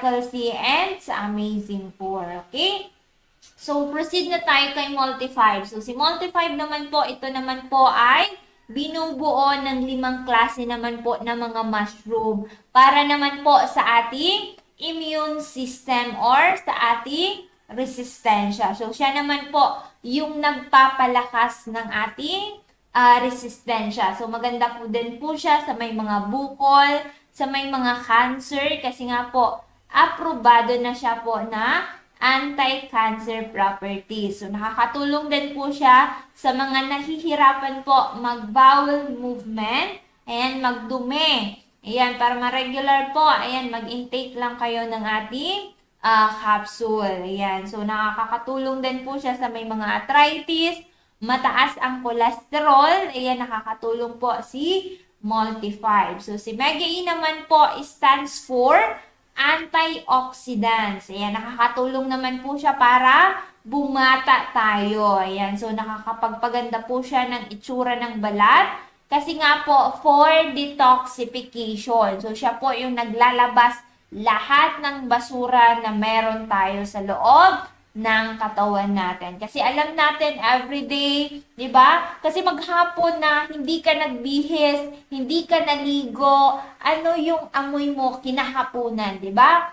C and sa Amazing 4. Okay? So, proceed na tayo kay Multi-5. So, si Multi-5 naman po, ito naman po ay binubuo ng 5 klase naman po ng mga mushroom para naman po sa ating immune system or sa ating resistensya. So, siya naman po yung nagpapalakas ng ating resistensya. So, maganda po din po siya sa may mga bukol, sa may mga cancer, kasi nga po, aprobado na siya po na anti-cancer properties. So, nakakatulong din po siya sa mga nahihirapan po mag-bowel movement, ayan, magdumi. Ayan, para ma-regular po, ayan, mag-intake lang kayo ng ating capsule. Ayan, so nakakatulong din po siya sa may mga arthritis, mataas ang cholesterol, ayan, nakakatulong po si Multi-5. So, si Mega E naman po stands for antioxidants. Ayan, nakakatulong naman po siya para bumata tayo. Ayan, so nakakapagpaganda po siya ng itsura ng balat. Kasi nga po, for detoxification. So, siya po yung naglalabas lahat ng basura na meron tayo sa loob ng katawan natin. Kasi alam natin, everyday, di ba? Kasi maghapon na hindi ka nagbihis, hindi ka naligo, ano yung amoy mo kinahaponan, di ba?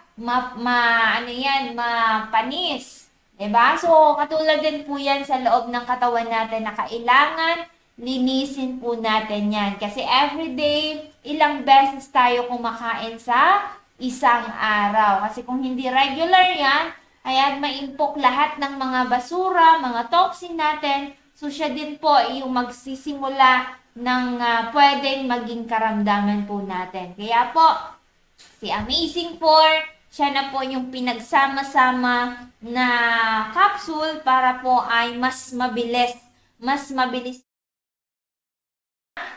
Mapanis. Di ba? So, katulad din po yan sa loob ng katawan natin na kailangan linisin po natin yan. Kasi everyday, ilang beses tayo kumakain sa isang araw. Kasi kung hindi regular yan, ayan, maimpok lahat ng mga basura, mga toxin natin. So, siya din po yung magsisimula ng pwedeng maging karamdaman po natin. Kaya po, si Amazing 4, siya na po yung pinagsama-sama na capsule para po ay mas mabilis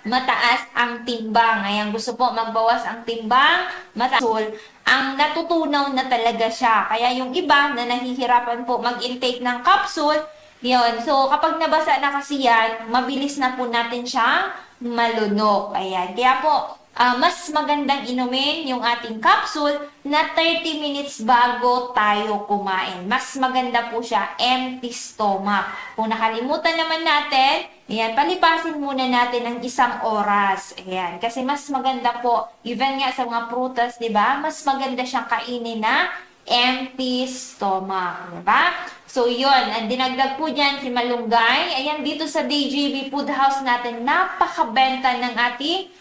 mataas ang timbang. Ayan, gusto po magbawas ang timbang, mataas. Ang natutunaw na talaga siya. Kaya yung iba na nahihirapan po mag-intake ng capsule, yun. So, kapag nabasa na kasi yan, mabilis na po natin siyang malunok. Ayan. Kaya po, mas magandang inumin yung ating capsule na 30 minutes bago tayo kumain. Mas maganda po siya empty stomach. Kung nakalimutan naman natin, ayan, palipasin muna natin ng 1 oras. Ayan, kasi mas maganda po, even nga sa mga prutas, di ba? Mas maganda siyang kainin na empty stomach, di ba? So, yun. Ang dinagdag po dyan si Malunggay. Ayan, dito sa DJB Food House natin, napakabenta ng ating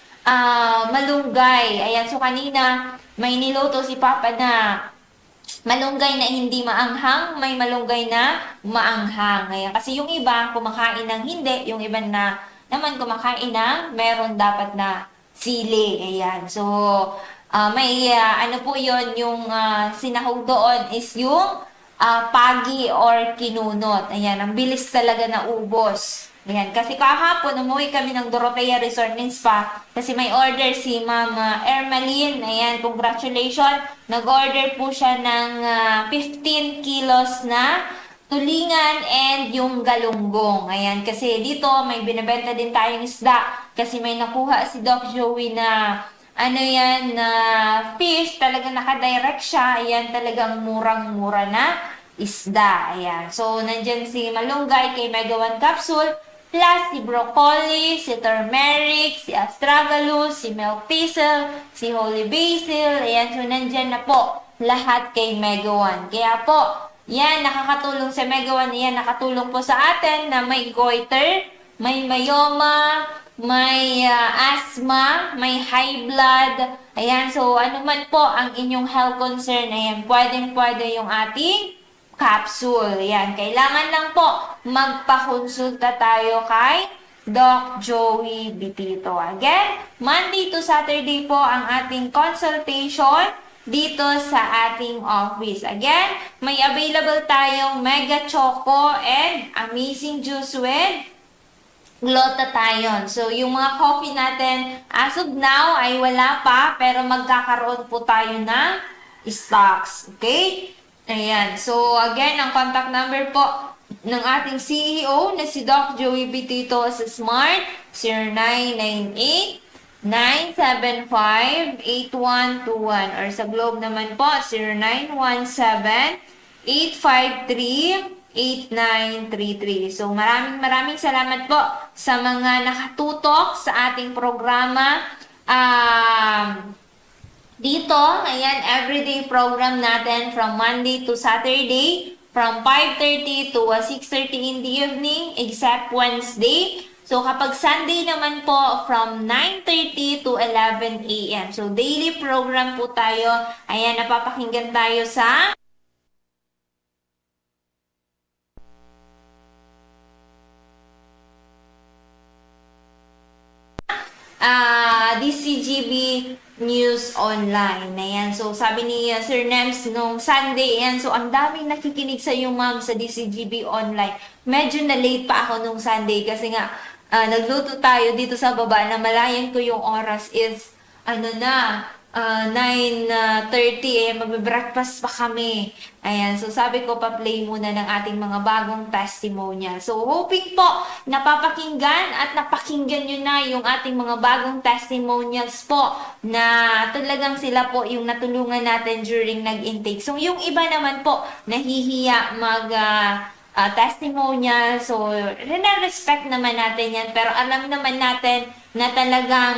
malunggay. Ayan, so kanina may niluto si Papa na malunggay na hindi maanghang, may malunggay na maanghang. Ayan, kasi yung iba kumakain ng hindi, yung iba na naman kumakain ng meron dapat na sili. Ayan, so may ano po yon yung sinahog doon is yung pagi or kinunot. Ayan, ang bilis talaga na ubos. Ayan, kasi kahapon umuwi kami ng Dorotea Resort and Spa kasi may order si Ma'am Ermeline. Ayan, congratulations. Nag-order po siya ng 15 kilos na tulingan and yung galunggong. Ayan, kasi dito may binibenta din tayong isda kasi may nakuha si Doc Joey na ano yan, na fish, talaga nakadirect siya. Ayan, talagang murang-mura na isda. Ayan, so nandyan si Malunggay kay Mega 1 Capsule, plus si broccoli, si turmeric, si astragalus, si milk thistle, si holy basil. Ayan, so nandyan na po lahat kay Mega 1. Kaya po, yan, nakakatulong sa Mega 1. Yan, nakatulong po sa atin na may goiter, may myoma, may asthma, may high blood. Ayan, so ano man po ang inyong health concern, ayan, pwedeng-pwede yung ating capsule. Ayan, kailangan lang po magpakonsulta tayo kay Doc Joey Bitito. Again, Monday to Saturday po ang ating consultation dito sa ating office. Again, may available tayong Mega Choco and Amazing Juice with glutathione. So, yung mga coffee natin, as of now, ay wala pa, pero magkakaroon po tayo ng stocks. Okay? Ayan. So, again, ang contact number po ng ating CEO na si Doc Joey Bitito sa Smart, 0998 0917-975-8121 or sa Globe naman po 0917-853-8933. So maraming salamat po sa mga nakatutok sa ating programa. Dito, ayan, everyday program natin from Monday to Saturday, from 5:30 to 6:30 in the evening, except Wednesday. So, kapag Sunday naman po, from 9:30 to 11 a.m. So, daily program po tayo. Ayan, napapakinggan tayo sa DCGB News Online. Ayan. So, sabi ni Sir Nems nung Sunday, ayan, so ang daming nakikinig sa iyo, ma'am, sa DCGB Online. Medyo na late pa ako nung Sunday kasi nga, nagluto tayo dito sa baba na malayan ko yung oras is, 9:30 magbe-breakfast pa kami. Ayan, so sabi ko pa-play muna ng ating mga bagong testimonial. So hoping po napapakinggan at napakinggan nyo na yung ating mga bagong testimonials po na talagang sila po yung natulungan natin during nag-intake. So yung iba naman po nahihiya testimonial. So, respect naman natin yan. Pero alam naman natin na talagang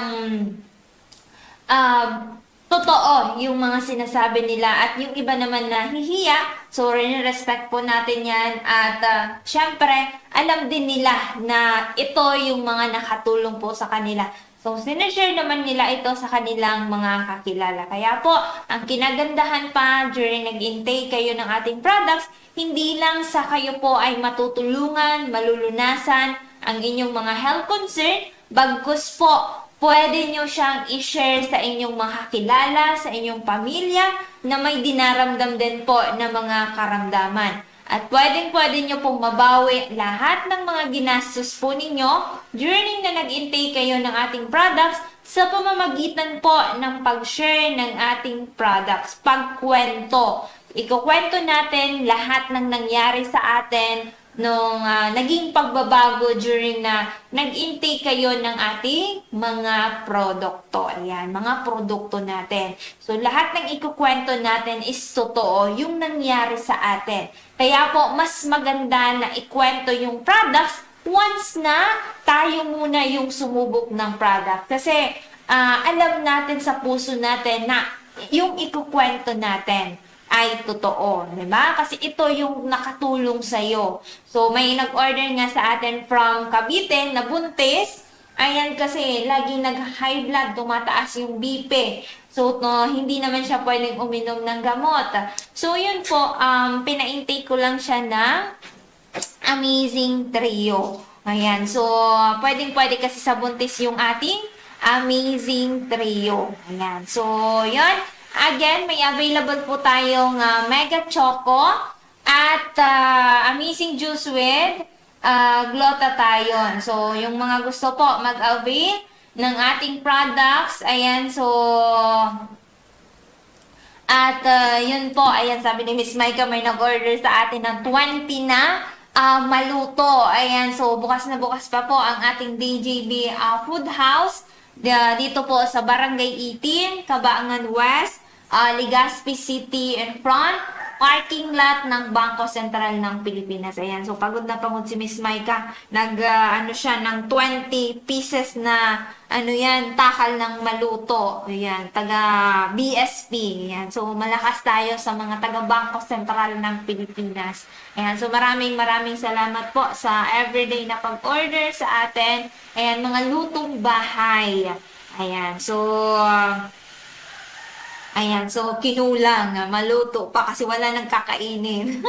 totoo yung mga sinasabi nila at yung iba naman na hihiya, so respect po natin yan at syempre alam din nila na ito yung mga nakatulong po sa kanila. So, sinashare naman nila ito sa kanilang mga kakilala. Kaya po, ang kinagandahan pa during nag-intake kayo ng ating products, hindi lang sa kayo po ay matutulungan, malulunasan ang inyong mga health concern, bagkus po, pwede nyo siyang i-share sa inyong mga kakilala, sa inyong pamilya na may dinaramdam din po na mga karamdaman. At pwede nyo pong mabawi lahat ng mga ginastos po ninyo during na nag-intake kayo ng ating products sa pamamagitan po ng pag-share ng ating products, pagkwento. Ikukwento natin lahat ng nangyari sa atin nung naging pagbabago during na nag-intake kayo ng ating mga produkto. Ayan, mga produkto natin. So, lahat ng ikukwento natin is totoo, yung nangyari sa atin. Kaya po, mas maganda na ikwento yung products once na tayo muna yung sumubok ng product. Kasi, alam natin sa puso natin na yung ikukwento natin ay totoo, di ba? Kasi ito yung nakatulong sa'yo. So, may nag-order nga sa atin from Cavite na buntis. Ayan kasi, laging nag-high blood, tumataas yung BP. So, hindi naman siya pwedeng uminom ng gamot. So, yun po, pina-intake ko lang siya ng Amazing Trio. Ayan, so, pwede kasi sa buntis yung ating Amazing Trio. Ayan, so, yun. Again, may available po tayong Mega Choco at Amazing Juice with Glutathione. So, yung mga gusto po mag-avail ng ating products, ayan, so, at yun po, ayan, sabi ni Miss Maika, may nag-order sa atin ng 20 na maluto. Ayan, so, bukas na bukas pa po ang ating DJB Food House. Dito po sa Barangay 18, Cabaangan West, Legazpi City in front, parking lot ng Bangko Sentral ng Pilipinas. Ayan, so pagod na pagod si Miss Maika. Siya ng 20 pieces na takal ng maluto. Ayan, taga BSP. Ayan, so malakas tayo sa mga taga Bangko Sentral ng Pilipinas. Ayan, so maraming salamat po sa everyday na pag-order sa atin. Ayan, mga lutong bahay. Ayan, so kinulang, maluto pa kasi wala nang kakainin.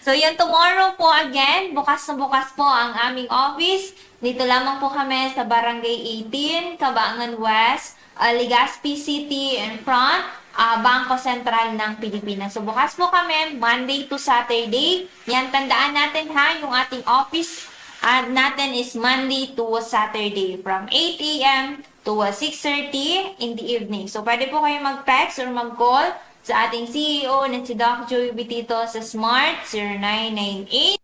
So, yan, tomorrow po again, bukas na bukas po ang aming office. Dito lamang po kami sa Barangay 18, Cabaangan West, Legazpi City in front, Bangko Sentral ng Pilipinas. So, bukas po kami, Monday to Saturday. Yan, tandaan natin ha, yung ating office natin is Monday to Saturday from 8 a.m. to 6:30 in the evening. So, pwede po kayo mag-text or mag-call sa ating CEO na si Doc Joey Bitito sa Smart 0998.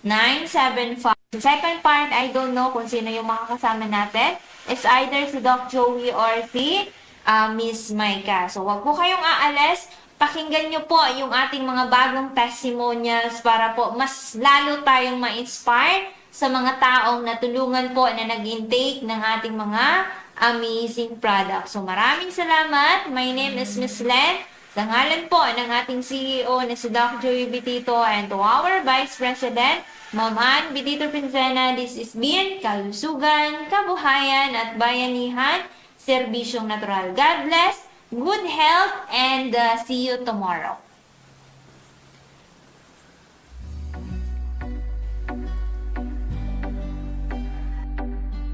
975. Second part, I don't know kung sino yung makakasama natin. It's either si Doc Joey or si Miss Maika. So, wag po kayong aalis. Pakinggan nyo po yung ating mga bagong testimonials para po mas lalo tayong ma-inspire sa mga taong natulungan po na nag-intake ng ating mga amazing products. So, maraming salamat. My name is Miss Len. Sa ngalan po ng ating CEO na si Doc Joey Bitito and to our Vice President, Ma'am Ann Bitito Pincena, this is BN Kalusugan, Kabuhayan at Bayanihan, Serbisyong Natural. God bless, good health, and see you tomorrow.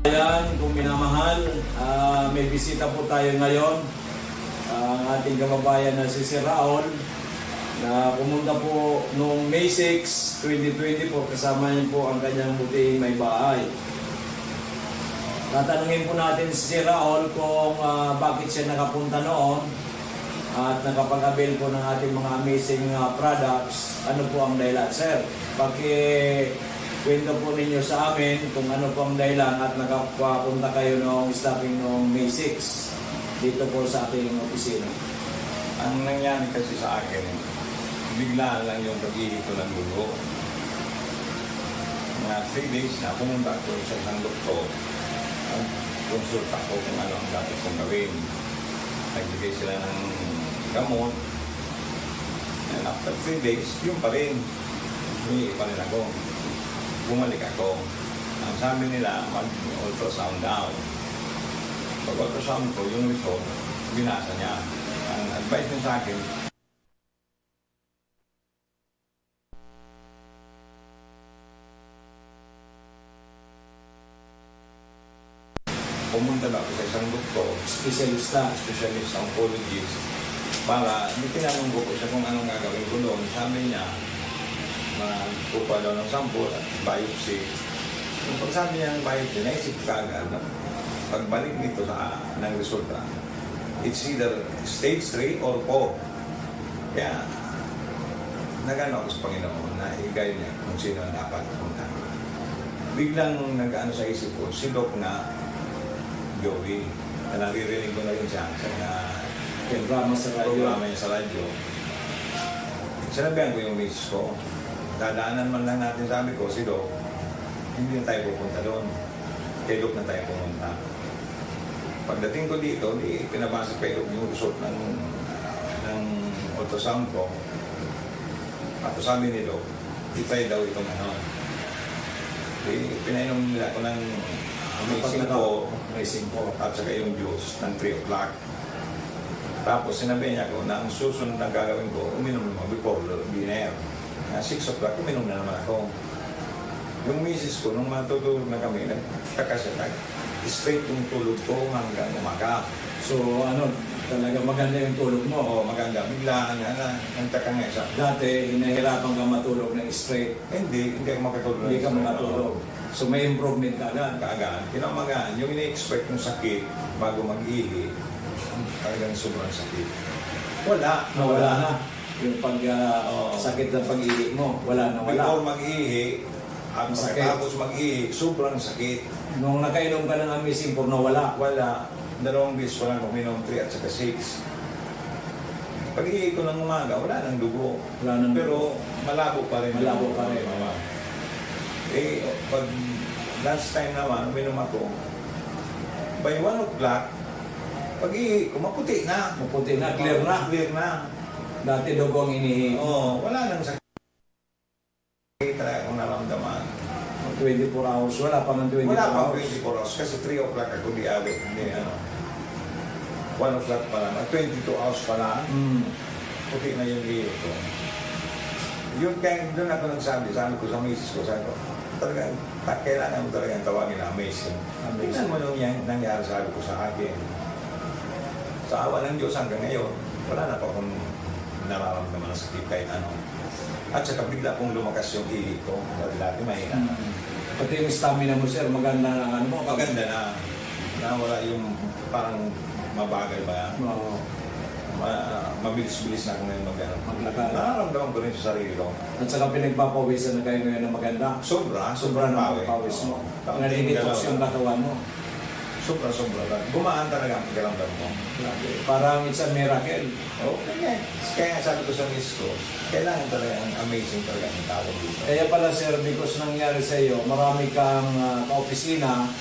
Ayan, kung minamahal, may bisita po tayo ngayon. Ang ating kababayan na si Sir Raul na pumunta po noong May 6, 2020 po, kasama niya po ang kanyang buting may bahay. Tatanungin po natin si Sir Raul kung bakit siya nakapunta noon at nakapag-avail po ng ating mga amazing products. Ano po ang dahilan, Sir? Kwento po ninyo sa amin kung ano po ang dahilan at nakapunta kayo noong stopping noong May 6 dito po sa ating opisina. Ang nangyari kasi sa akin, bigla lang yung pag-ihito ng dugo. Mga 3 days na pumunta ko sa isang doktor. Konsulta ko kung ano ang dapat kong gawin. Nagbigay sila ng gamot. And after 3 days, yun pa rin. Humingi pa rin ako. Bumalik ako. Ang sabi nila, mag-ultrasound daw. Pag-ultrasound ko, yung result, binasa niya. Ang advice niya sa akin, pumunta na ako sa isang doktor, Espesyalista. specialist oncologist, para tinanong ko siya kung anong gagawin ko doon. Sabi niya, magpupa daw ng sample at biopsy. Yung pagsabi niya ng biopsy, naisip ka agad na pagbalik dito ng resulta, it's either stage 3 or 4. Kaya, nag-ano ako sa Panginoon na i-guide niya kung sino ang dapat punta. Biglang nag-ano sa isip ko, si Doc na Joey, na naririnig ko na rin siya sa mga Programa sa radyo. programa niya sa radyo. Sinabihan ko yung misis ko, dadaanan man lang natin, sabi ko, si Doc, hindi na tayo pupunta doon. Kay Doc na tayo pumunta. Pagdating ko dito, pinabasa kay Doc yung result ng ultrasound ko. At sabi ni Doc, itry daw itong ano. Pinainom nila ko ng amazing po at saka yung juice ng 3 o'clock. Tapos sinabi niya ko na ang susunod na gagawin ko, uminom naman before dinner. 6 o'clock, uminom na naman ako. Yung misis ko, nung matutulog na kami, nagtaka siya, straight yung tulog ko hanggang umaga. So ano, talaga maganda yung tulog mo. Oo, maganda. Biglaan nga, nagtaka nga siya. Dati, hinahirapan ka matulog ng straight. Hindi ako makatulog. Hindi ka makatulog. So may improvement ka agad. Kaagaan. Kinamagaan, yung ina-expect ng sakit bago mag-ihi, talagang sobrang sakit. Nawala na. Yung sakit ng pag-ihi mo, wala na wala. Before mag-ihi, at Masakit. tapos mag-ihi, sobrang sakit. Nung nakainom ka ng Amazing Four, nawala. Wala. 2 beses wala kong minom, 3 at saka 6. Pag-ihi ko ng umaga, wala nang dugo. Wala nang Pero malabo pa rin. Malabo pa rin. Pag last time naman, uminom ako, by 1 o'clock, pag-ihi ko, maputi na. Maputi na, clear na. Clear na. Dati dugo ang inihi. Oo, wala nang sakit. Talaga akong naramdaman. 24 hours, wala pa ng 24 Wala pa hours. 24 hours kasi 3 o'clock ako di awit. Hindi ano. 1 o'clock pa lang. 22 hours pa lang. Puti na yung iyo ko. Yun kaya doon ako nagsabi, sabi ko sa misis ko, sabi ko, talagang, kailangan mo talagang tawagin na amazing. Tingnan mo nung nangyari sabi ko sa akin. Sa awa ng Diyos hanggang ngayon, wala na pa akong nararamdaman ng sakit kahit ano. At saka bigla kong lumakas yung hili ko. Dati mahina. Pati yung stamina mo, sir, maganda na ano mo. Maganda na. Nawala yung parang mabagal ba. Oo. mabilis-bilis na ako ngayon Maglakad. Nararamdaman ko rin sa sarili ko. At saka pinagpapawisan na kayo ngayon na maganda. Sobra Sobra na pawis mo. Nalilitox yung katawan mo. Sobra. Gumaan talaga ang pakiramdam mo. Parang it's a miracle. Kaya sabi ko sa miss ko, kailangan talaga ang amazing talaga ang tawag dito. Kaya pala sir, because nangyari sa iyo, marami kang kaopisina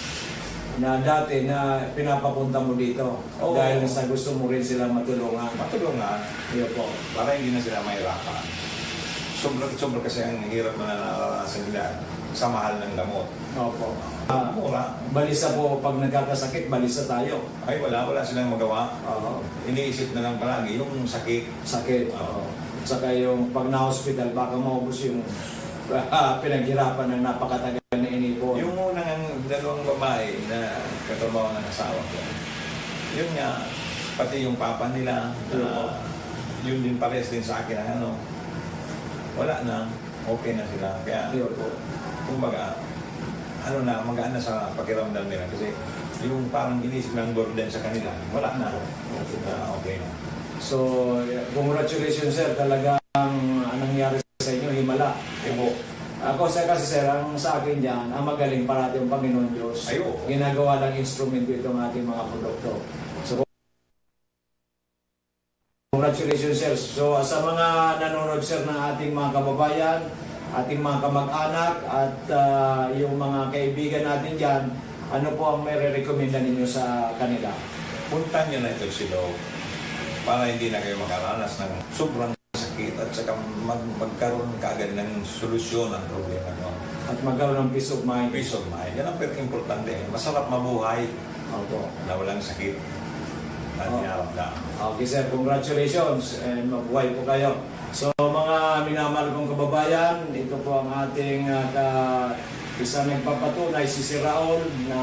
na dati na pinapapunta mo dito. Oo. Dahil sa gusto mo rin silang matulungan. Matulungan, Iyo po. para hindi na sila mahirapan. Sobra kasi ang hirap na nararanasan nila sa mahal ng gamot. Opo. Mura. Balisa po, pag nagkakasakit, balisa tayo. Ay wala silang magawa. Oo. Iniisip na lang palagi yung sakit. Sakit. Oo. At saka yung pag na-hospital, baka maubos yung pinaghirapan ng napakatagal na inipon. Yung unang dalawang babae na katrabaho ng asawa ko, yun nga, pati yung papa nila, yun din pares din sa akin, wala na, okay na sila. Kaya, Iyo po. kumbaga, magaan na sa pakiramdam nila kasi yung parang inisip ng burden sa kanila, wala na, okay na. So, congratulations sir, talagang anong nangyari sa inyo, himala. Ibo. Ako kasi sir, ang sa akin dyan, ang magaling parati ang Panginoon Diyos. Ayo. Ginagawa ng instrumento itong ating mga produkto. So, congratulations sir. So, sa mga nanonood sir ng ating mga kababayan, ating mga kamag-anak, at yung mga kaibigan natin dyan, ano po ang may re-recommenda ninyo sa kanila? Punta nyo na ito si Dog para hindi na kayo makaranas ng sobrang sakit at saka magkaroon kaagad ng solusyon ang problema nyo. At magkaroon ng peace of mind. Peace of mind. Yan ang importante. Masarap mabuhay Opo. na walang sakit na niyaramdam. Okay sir, congratulations and mabuhay po kayo. So mga minamahal kong kababayan, ito po ang ating isang nagpapatunay, si Sir Raul, na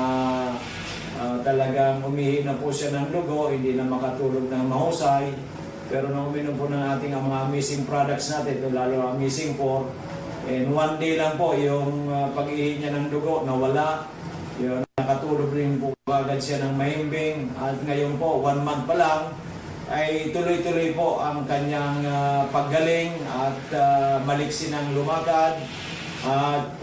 talagang umihi na po siya ng dugo, hindi na makatulog ng mahusay. Pero nang uminom po ng ating mga amazing products natin, ito lalo ang Amazing 4, and one day lang po yung pag-ihi niya ng dugo nawala. Yun, nakatulog rin po agad siya ng mahimbing, at ngayon po 1 month pa lang ay tuloy-tuloy po ang kanyang paggaling at maliksi ng lumakad. At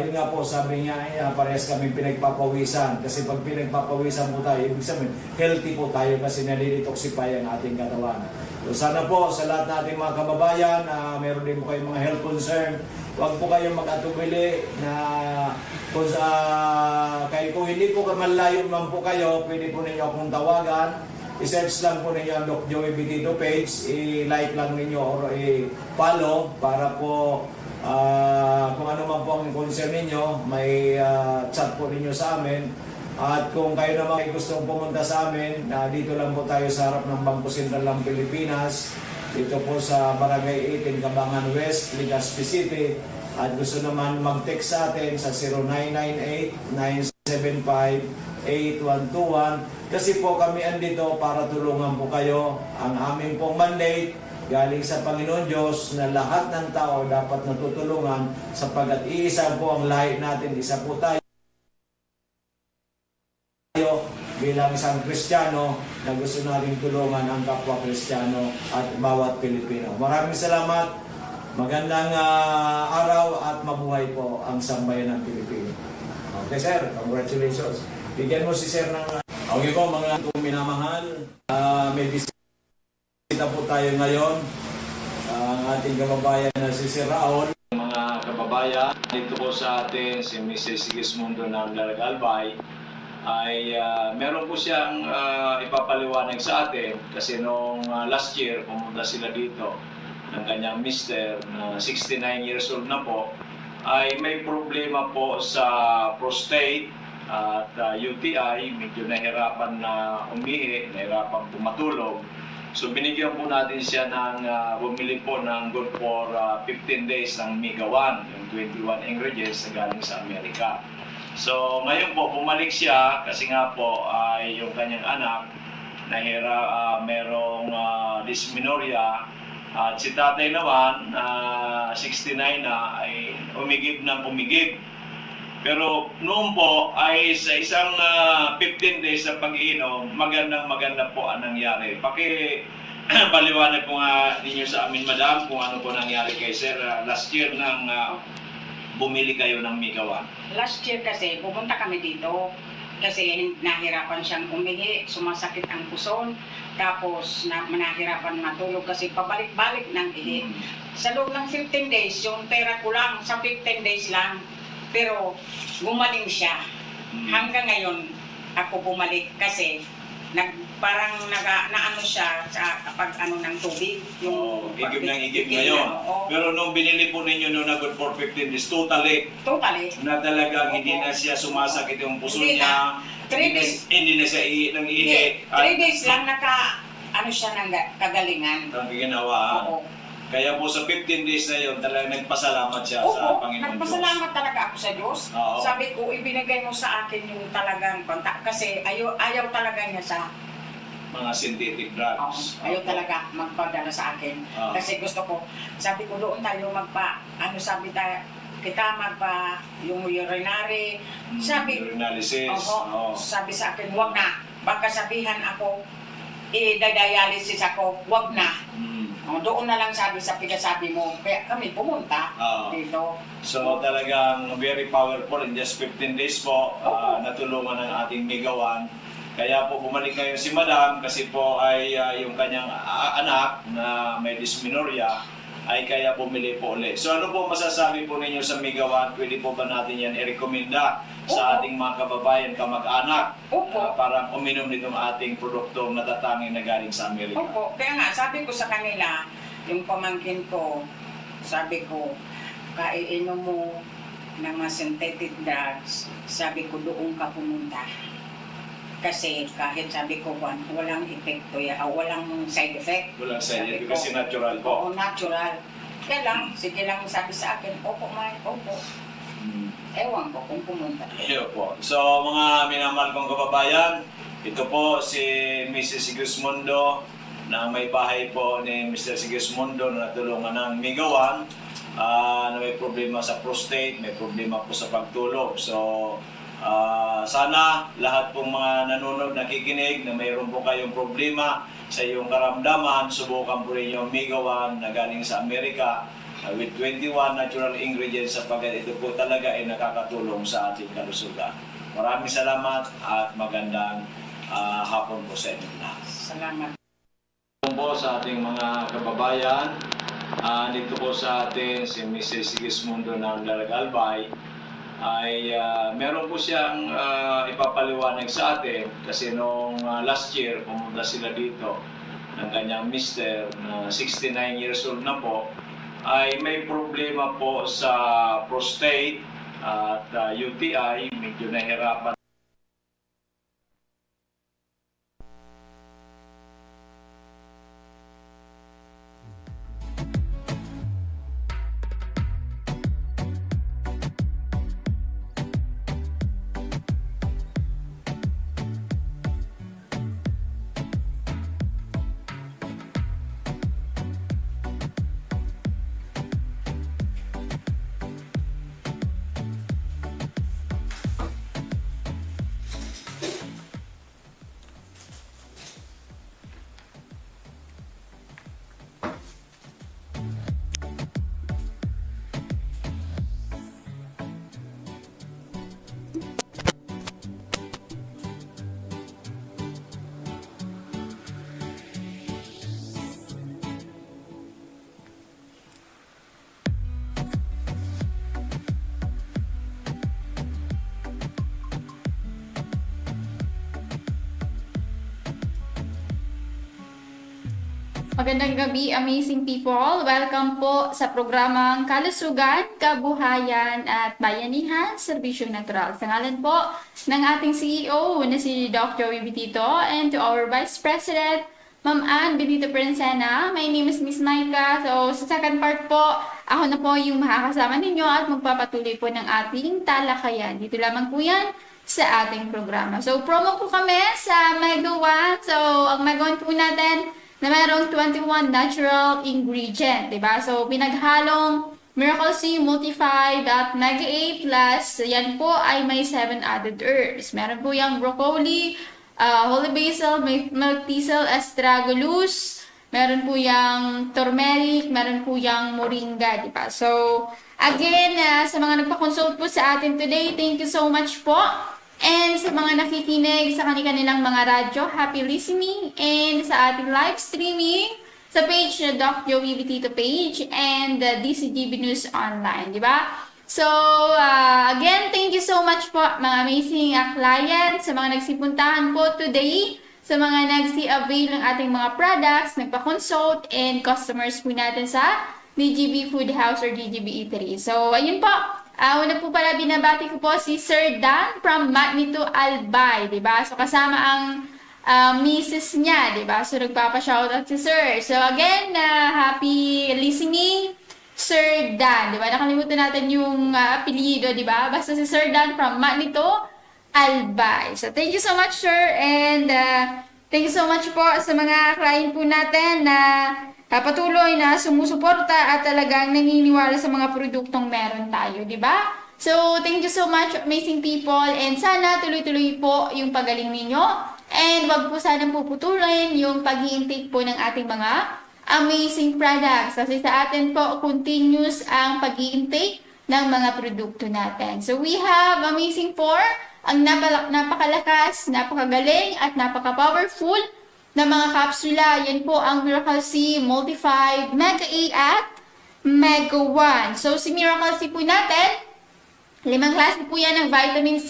yun nga po, sabi niya, parehas kami pinagpapawisan. Kasi pag pinagpapawisan po tayo, ibig sabihin, healthy po tayo kasi nalilitoxify ang ating katawan. So sana po sa lahat nating mga kababayan, meron din po kayong mga health concern, huwag po kayong mag-atubili na kung hindi po malayo man po kayo, pwede po ninyo akong tawagan. I-search lang po ninyo ang Doc Joey Bitido page, i-like lang ninyo or i-follow para po kung ano man po ang concern ninyo, may chat po ninyo sa amin. At kung kayo naman ay gustong pumunta sa amin, dito lang po tayo sa harap ng Bangko Sentral ng Pilipinas. Dito po sa Barangay 18, Cabangan West, Legazpi City. At gusto naman mag-text sa atin sa 0998-975-8121. Kasi po kami andito para tulungan po kayo. Ang aming pong mandate galing sa Panginoon Diyos na lahat ng tao dapat natutulungan sapagkat iisa po ang lahi natin, isa po tayo bilang isang Kristiyano na gusto nating tulungan ang kapwa Kristiyano at bawat Pilipino. Maraming salamat, magandang araw at mabuhay po ang sambayan ng Pilipino. Okay sir, congratulations. Bigyan mo si sir ng... Okay po mga minamahal, may bisita po tayo ngayon, ang ating kababayan na si Sir Raul. Mga kababayan, dito po sa atin si Mrs. Sigismundo ng Largalbay ay meron po siyang ipapaliwanag sa atin kasi noong last year pumunta sila dito ng kanyang mister na 69 years old na po, ay may problema po sa prostate at UTI, medyo nahirapan na umihi, nahirapan pumatulog. So binigyan po natin siya ng bumili po ng good for 15 days ng Mega 1, yung 21 ingredients na galing sa Amerika. So ngayon po bumalik siya kasi nga po ay yung kanyang anak merong dysmenorrhea, at si tatay naman 69 na ay umigib na umigib. Pero noon po ay sa isang 15 days na pag-iinom, maganda po ang nangyari. paliwanag po nga ninyo sa amin, madam, kung ano po nangyari kay sir last year nang bumili kayo ng Migawan. Last year kasi, pupunta kami dito. Kasi nahirapan siyang umihi, sumasakit ang puson. Tapos nahirapan matulog kasi pabalik-balik ng ihi. Sa loob ng 15 days, yung pera ko lang, sa 15 days lang. Pero gumaling siya. Hanggang ngayon, ako bumalik kasi naano siya sa kapag ano ng tubig. Yung igib ng igib na, ngayon. oo. Pero nung binili po ninyo noon na good for 15 days, totally Totally. na talagang hindi Oo. na siya sumasakit yung puso Hindi niya. na. 3 days. Hindi na siya nang Hindi. ihi. 3 days lang ano siya ng kagalingan. Ang ginawa. Oo. Kaya po sa 15 days na yun, talagang nagpasalamat siya sa Oo, Panginoon Diyos. nagpasalamat talaga ako sa Diyos. Oo. Sabi ko, ibinigay mo sa akin yung talagang kontak. Kasi ayaw talaga niya sa, Mga synthetic drugs. ayaw talaga magpadala sa akin. Oo. Kasi gusto ko, sabi ko doon tayo kita magpa, yung urinary. Sabi, Urinalysis. Oo. sabi sa akin, wag na. Baka sabihan ako, i-dialysis ako, wag na. Doon na lang sabi sa pinasabi mo. Kaya kami pumunta Oo. dito. So talagang very powerful in just 15 days po, natulungan ng ating Migawan. Kaya po bumalik ngayon si Madam kasi po ay yung kanyang anak na may dysmenorrhea ay kaya bumili po ulit. So ano po masasabi po ninyo sa Migawan? Pwede po ba natin yan i-recommenda sa ating mga kababayan, kamag-anak? Opo. Parang uminom nitong ating produktong natatanging na galing sa Amerika. Opo, kaya nga sabi ko sa kanila, yung pamangkin ko, sabi ko, kaiinom mo ng mga synthetic drugs, sabi ko doon ka pumunta. Kasi kahit sabi ko, walang epekto walang side effect. Walang side Sabi effect ko, kasi natural po. Oo, natural. Kaya lang, sige lang sabi sa akin, opo, opo. Ewan ko kung pumunta. Iyo po. So mga minamahal kong kababayan, ito po si Mrs. Sigismundo na may bahay po ni Mr. Sigismundo na natulungan ng Migawan na may problema sa prostate, may problema po sa pagtulog. So sana lahat pong mga nanonood, nakikinig na mayroon po kayong problema sa iyong karamdaman, subukan po rin yung Migawan na galing sa Amerika with 21 natural ingredients sapagkat ito po talaga ay nakakatulong sa ating kalusugan. Maraming salamat at magandang hapon po sa inyo lahat. Salamat. Po sa ating mga kababayan, dito po sa atin si Mrs. Sigismundo ng Laragalbay ay meron po siyang ipapaliwanag sa atin kasi noong last year pumunta sila dito ng kanyang mister na 69 years old na po ay may problema po sa prostate at UTI, medyo nahirapan. Magandang gabi, amazing people. Welcome po sa programang Kalusugan, Kabuhayan at Bayanihan, Serbisyong Natural. Sa ngalan po ng ating CEO na si Dr. Joey Benito and to our Vice President, Ma'am Ann Benito Princena. My name is Miss Maika. So sa second part po, ako na po yung makakasama ninyo at magpapatuloy po ng ating talakayan. Dito lamang po yan sa ating programa. So promo po kami sa Megawan. So ang Megawan po natin na mayroong 21 natural ingredient, diba? So, pinaghalong Miracle C Multi-5 at Mega A Plus, yan po ay may 7 added herbs. Meron po yung broccoli, holy basil, milk thistle, astragalus, meron po yung turmeric, meron po yung moringa, di ba? So, again, sa mga nagpa-consult po sa atin today, thank you so much po. And sa mga nakikinig sa kanilang mga radyo, happy listening. And sa ating live streaming, sa page na Doc Joey Vitito page and DCGB News Online, di ba? So, again, thank you so much po mga amazing clients, sa mga nagsipuntahan po today, sa mga nagsi-avail ng ating mga products, nagpa-consult, and customers po natin sa DGB Food House or DGB Eatery. So, ayun po. Una po pala binabati ko po si Sir Dan from Magnito Albay, di ba? So, kasama ang misis niya, di ba? So, nagpapa-shoutout si Sir. So, again, happy listening, Sir Dan, di ba? Nakalimutan natin yung apelyido, di ba? Basta si Sir Dan from Magnito Albay. So, thank you so much, Sir. And thank you so much po sa mga client po natin na patuloy na sumusuporta at talagang naniniwala sa mga produktong meron tayo, di ba? So, thank you so much, amazing people. And sana tuloy-tuloy po yung pagaling ninyo. And wag po sanang puputulin yung pag-i-intake po ng ating mga amazing products. Kasi sa atin po, continuous ang pag-i-intake ng mga produkto natin. So, we have Amazing 4, ang napakalakas, napakagaling, at napaka-powerful na mga kapsula. Yan po ang Miracle C Multi-5 Mega A at Mega 1. So, si Miracle C po natin, 5 klase po yan ng vitamin C.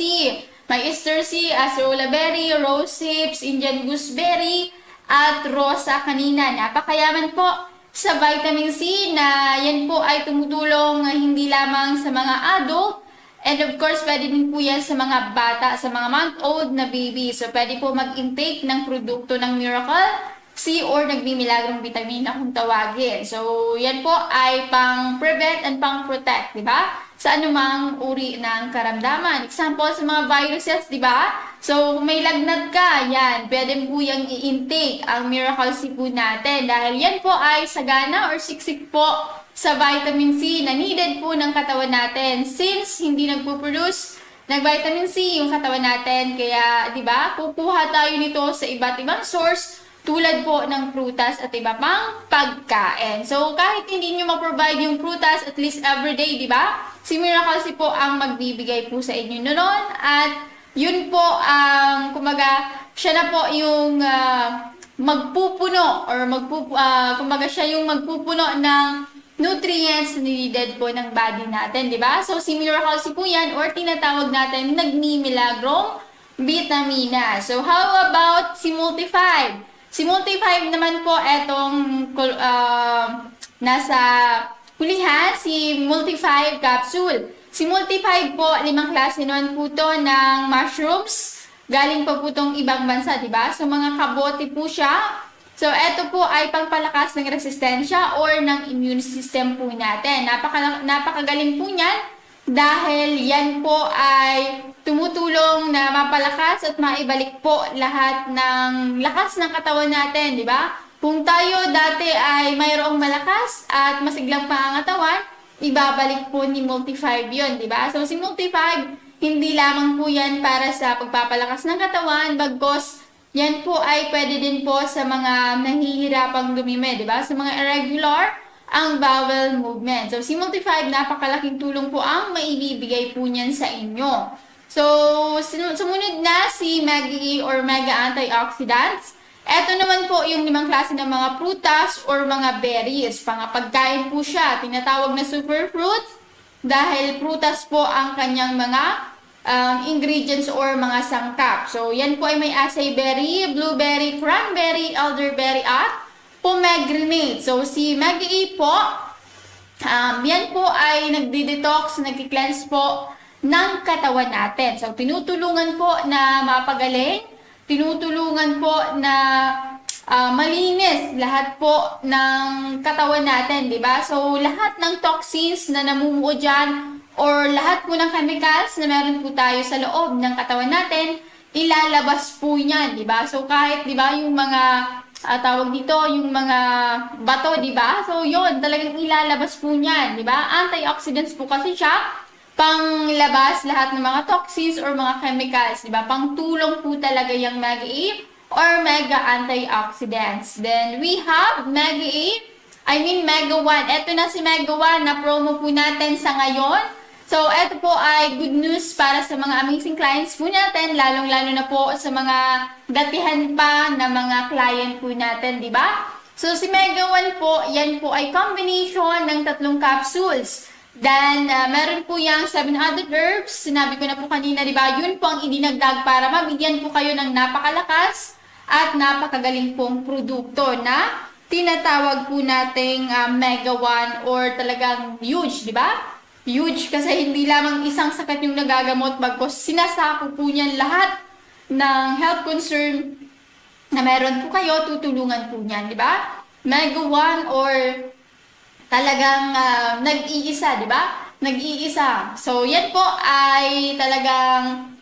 May Ester C, Acerola Berry, Rose Hips, Indian Gooseberry, at Rosa kanina. Napakayaman po sa vitamin C na yan po ay tumutulong hindi lamang sa mga adult, and of course, pwede din po yan sa mga bata, sa mga month-old na baby. So, pwede po mag-intake ng produkto ng Miracle C or nagmimilagrong vitamina kung tawagin. So, yan po ay pang-prevent and pang-protect, di ba? Sa anumang uri ng karamdaman. Example, sa mga viruses, di ba? So, kung may lagnat ka, yan, pwede po yung i-intake ang Miracle C po natin. Dahil yan po ay sagana or siksik po sa vitamin C na needed po ng katawan natin. Since hindi nagpo-produce ng vitamin C yung katawan natin, kaya, di ba, kukuha tayo nito sa iba't ibang source, tulad po ng prutas at iba pang pagkain. So, kahit hindi nyo ma-provide yung prutas at least everyday, di ba? Si Miracle C po ang magbibigay po sa inyo noon. At yun po ang, kumaga, siya na po yung magpupuno or kumaga siya yung magpupuno ng nutrients needed po ng body natin, di ba? So, si Miracle C po yan or tinatawag natin nagmimilagrong vitamina. So, how about si Multi-5? Si Multi-5 naman po, etong nasa hulihan, si Multi-5 capsule. Si Multi-5 po, 5 klase naman po to ng mushrooms. Galing pa po itong ibang bansa, di ba? So, mga kabote po siya. So, eto po ay pangpalakas ng resistensya or ng immune system po natin. Napakagaling po niyan. Dahil yan po ay tumutulong na mapalakas at maibalik po lahat ng lakas ng katawan natin, di ba? Kung tayo dati ay mayroong malakas at masiglang pangangatawan, ibabalik po ni Multi-5 yun, di ba? So, si Multi-5, hindi lamang po yan para sa pagpapalakas ng katawan, bagkos yan po ay pwede din po sa mga nahihirapang dumimi, di ba? Sa mga irregular ang bowel movement. So, si Multi-5, napakalaking tulong po ang maibibigay po niyan sa inyo. So, sumunod na si Mega E or Mega Antioxidants. Ito naman po yung 5 klase ng mga prutas or mga berries. Pagkain po siya, tinatawag na superfruits dahil prutas po ang kanyang mga ingredients or mga sangkap. So, yan po ay may acai berry, blueberry, cranberry, elderberry, at pomegranate. So, si Mega E po, yan po ay nagdi-detox, nagki-cleanse po ng katawan natin. So, tinutulungan po na mapagaling, tinutulungan po na malinis lahat po ng katawan natin, di ba? So, lahat ng toxins na namumuo dyan or lahat po ng chemicals na meron po tayo sa loob ng katawan natin, ilalabas po yan, di ba? So, kahit, di ba, yung mga tawag dito, yung mga bato, di ba? So, yun, talagang ilalabas po niyan, di ba? Antioxidants po kasi siya, panglabas lahat ng mga toxins or mga chemicals, di ba? Pangtulong po talaga yung Mega E or mega antioxidants. Then we have Mega 8, Mega 1. Ito na si Mega 1 na promo po natin sa ngayon. So, ito po ay good news para sa mga amazing clients po natin, lalong-lalo na po sa mga datihan pa na mga client po natin, di ba? So, si Mega 1 po, yan po ay combination ng 3 capsules. Then, meron po yung 7 other herbs. Sinabi ko na po kanina, di ba? Yun po ang idinagdag para mabigyan po kayo ng napakalakas at napakagaling pong produkto na tinatawag po nating Mega 1 or talagang huge, di ba? Huge kasi hindi lamang isang sakit yung nagagamot, bagkos sinasako po niyan lahat ng health concern na meron po kayo, tutulungan po niyan, di ba? Mega 1 or talagang nag-iisa, di ba? Nag-iisa. So, yan po ay talagang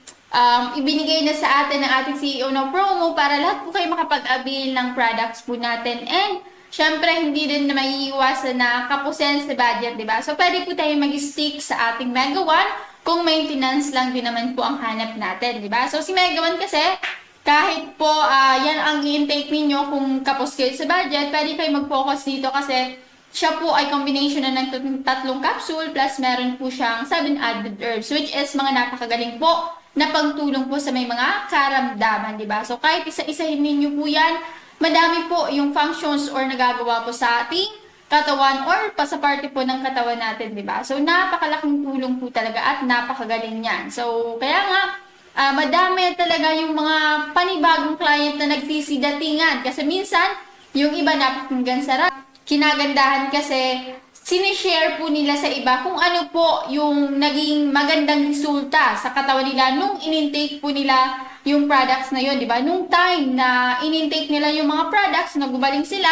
ibinigay na sa atin ng ating CEO na promo para lahat po kayo makapag-avail ng products po natin. And syempre, hindi din na maiiwasan na kapusin sa budget, di ba? So, pwede po tayo mag-stick sa ating Mega 1 kung maintenance lang din naman po ang hanap natin, di ba? So, si Mega 1 kasi, kahit po yan ang i-intake ninyo kung kapos kayo sa budget, pwede kayo mag-focus dito kasi siya po ay combination na ng 3 capsule plus meron po siyang 7 added herbs, which is mga napakagaling po na pagtulong po sa may mga karamdaman, di ba? So, kahit isa-isahin ninyo po yan, madami po yung functions or nagagawa po sa ating katawan or pa sa parte po ng katawan natin, di ba? So, napakalaking tulong po talaga at napakagaling yan. So, kaya nga, madami talaga yung mga panibagong client na nagsisidatingan. Kasi minsan, yung iba napakinggan sarap. Kinagandahan kasi, sinishare po nila sa iba kung ano po yung naging magandang resulta sa katawan nila nung in-intake po nila yung products na yun, di ba? Nung time na in-intake nila yung mga products, nagbabaling sila,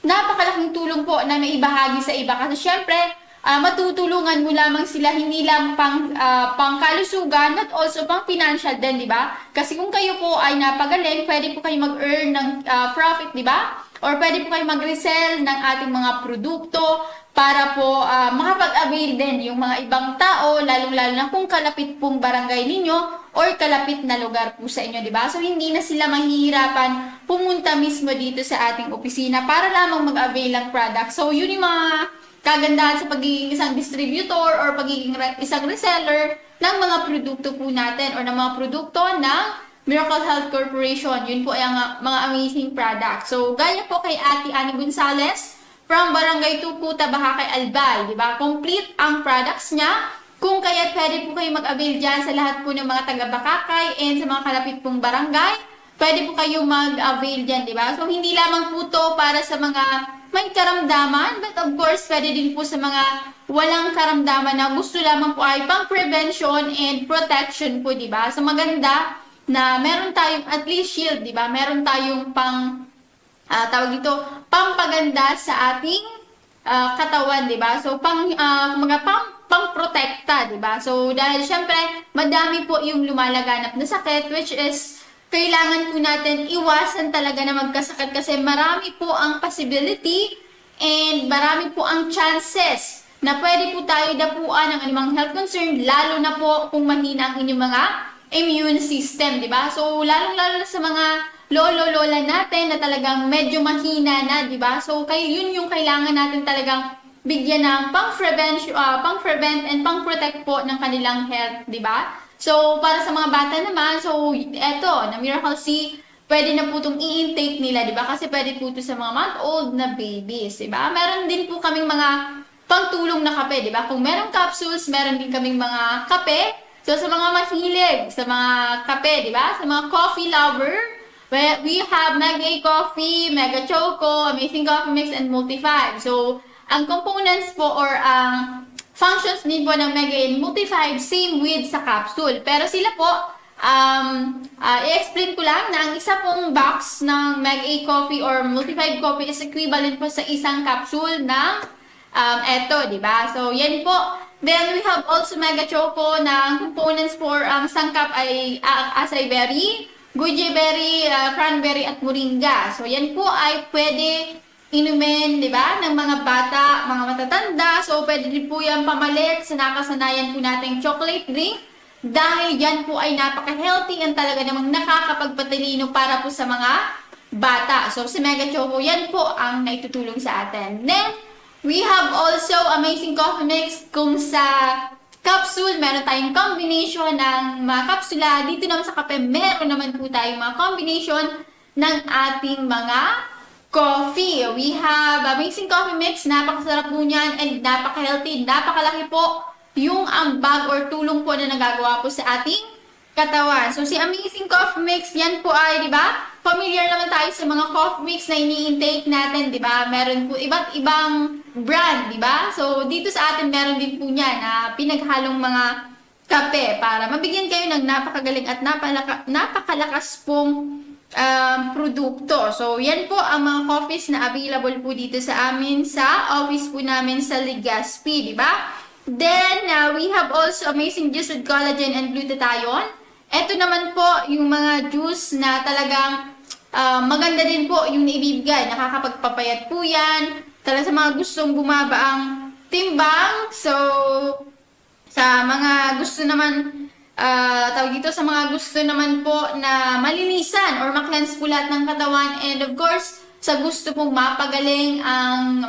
napakalaking tulong po na may ibahagi sa iba. Kasi syempre, matutulungan mo lamang sila, hindi lang pang kalusugan, but also pang financial din, di ba? Kasi kung kayo po ay napagaling, pwede po kayo mag-earn ng profit, di ba? Or pwede po kayo mag-resell ng ating mga produkto para po makapag-avail din yung mga ibang tao, lalong-lalo na kung kalapit pong barangay ninyo or kalapit na lugar po sa inyo, di ba? So, hindi na sila mahihirapan pumunta mismo dito sa ating opisina para lamang mag-avail ng product. So, yun yung mga kagandahan sa pagiging isang distributor or pagiging isang reseller ng mga produkto po natin or ng mga produkto ng Miracle Health Corporation. Yun po ay ang mga amazing products. So, gaya po kay Ate Annie Gonzalez from Barangay Tuputa, Bahakay, Albay. Diba? Complete ang products niya. Kung kaya pwede po kayo mag-avail dyan sa lahat po ng mga taga-Bakakay and sa mga kalapit pong barangay. Pwede po kayo mag-avail dyan, diba? So, hindi lamang po to para sa mga may karamdaman, but of course, pwede din po sa mga walang karamdaman na gusto lamang po ay pang-prevention and protection po, diba? So, maganda na meron tayong at least shield, di ba? Meron tayong tawag dito, pampaganda sa ating katawan, di ba? So, pang-protekta, di ba? So, dahil syempre, madami po yung lumalaganap na sakit, which is, kailangan po natin iwasan talaga na magkasakit kasi marami po ang possibility and marami po ang chances na pwede po tayo dapuan ng anumang health concern, lalo na po kung mahina ang inyong mga immune system, di ba? So, lalong-lalo na sa mga lolo-lola natin na talagang medyo mahina na, di ba? So, yun yung kailangan natin talagang bigyan ng pang-prevent and pang-protect po ng kanilang health, di ba? So, para sa mga bata naman, so, eto, na Miracle C, pwede na po itong i-intake nila, di ba? Kasi pwede po ito sa mga month-old na babies, di ba? Meron din po kaming mga pangtulong na kape, di ba? Kung meron capsules, meron din kaming mga kape. So, sa mga mahilig, sa mga kape, di ba? Sa mga coffee lover, we have Mega A Coffee, Mega Choco, Amazing Coffee Mix, and Multi-5. So, ang components po or ang functions din po ng Mega A and Multi-5, same with sa capsule. Pero sila po, i-explain ko lang na ang isa pong box ng Mega A Coffee or Multi-5 Coffee is equivalent po sa isang capsule ng eto, di ba? So, yan po. Then, we have also Mega Choco na ang components for sangkap ay acai berry, goji berry, cranberry at moringa. So, yan po ay pwede inumin, di ba, ng mga bata, mga matatanda. So, pwede din po yan pamalit sa nakasanayan po nating chocolate drink dahil yan po ay napaka-healthy and talaga namang nakakapagpatalino para po sa mga bata. So, si Mega Choco, yan po ang naitutulong sa atin. Then, we have also amazing coffee mix kung sa capsule, meron tayong combination ng mga kapsula. Dito naman sa kape, meron naman po tayong mga combination ng ating mga coffee. We have amazing coffee mix, napakasarap po niyan and napaka-healthy, napakalaki po yung ambag or tulong po na nagagawa po sa ating katawan. So, si Amazing Coffee Mix, yan po ay, di ba? Familiar naman tayo sa mga coffee mix na ini-intake natin, di ba? Meron po iba't ibang brand, di ba? So, dito sa atin, meron din po niya na pinaghalong mga kape para mabigyan kayo ng napakagaling at napakalakas pong produkto. So, yan po ang mga coffees na available po dito sa amin sa office po namin sa Legazpi, di ba? Then, we have also amazing juice with collagen and glutathione. Ito naman po yung mga juice na talagang maganda din po yung naibibigay. Nakakapagpapayat po yan. Talaga sa mga gustong bumaba ang timbang. So, sa mga gusto naman, tawag dito, sa mga gusto naman po na malinisan or ma-cleanse po lahat ng katawan. And of course, sa gusto pong mapagaling ang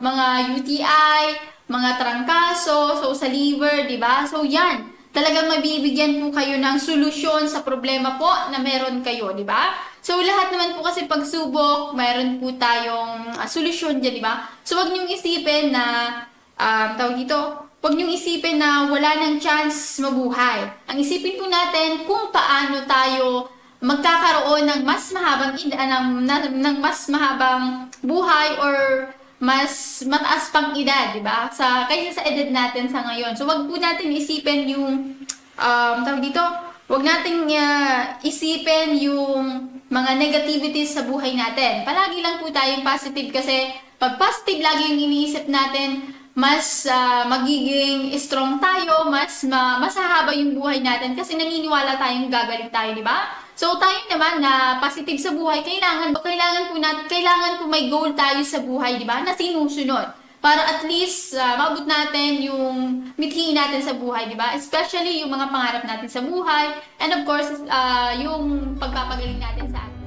mga UTI, mga trangkaso, so sa liver, di ba? So yan, talagang mabibigyan po kayo ng solusyon sa problema po na meron kayo, di ba? So lahat naman po kasi pagsubok, mayroon po tayong solusyon dyan, di ba? So wag niyong isipin na, tawag dito, wag niyong isipin na wala ng chance mabuhay. Ang isipin po natin kung paano tayo magkakaroon ng mas mahabang ng mas mahabang buhay or mas mataas pang edad, di ba? Kaysa sa edad natin sa ngayon. So, wag po natin isipin yung, tawag dito, wag natin isipin yung mga negativities sa buhay natin. Palagi lang po tayong positive kasi pag positive lagi yung iniisip natin, mas magiging strong tayo, mas hahaba yung buhay natin kasi naniniwala tayong gagaling tayo, di ba? So, tayo naman na positive sa buhay, kailangan po may goal tayo sa buhay, di ba? Na sinusunod. Para at least, maabot natin yung mithiin natin sa buhay, di ba? Especially yung mga pangarap natin sa buhay. And of course, yung pagpapagaling natin sa atin.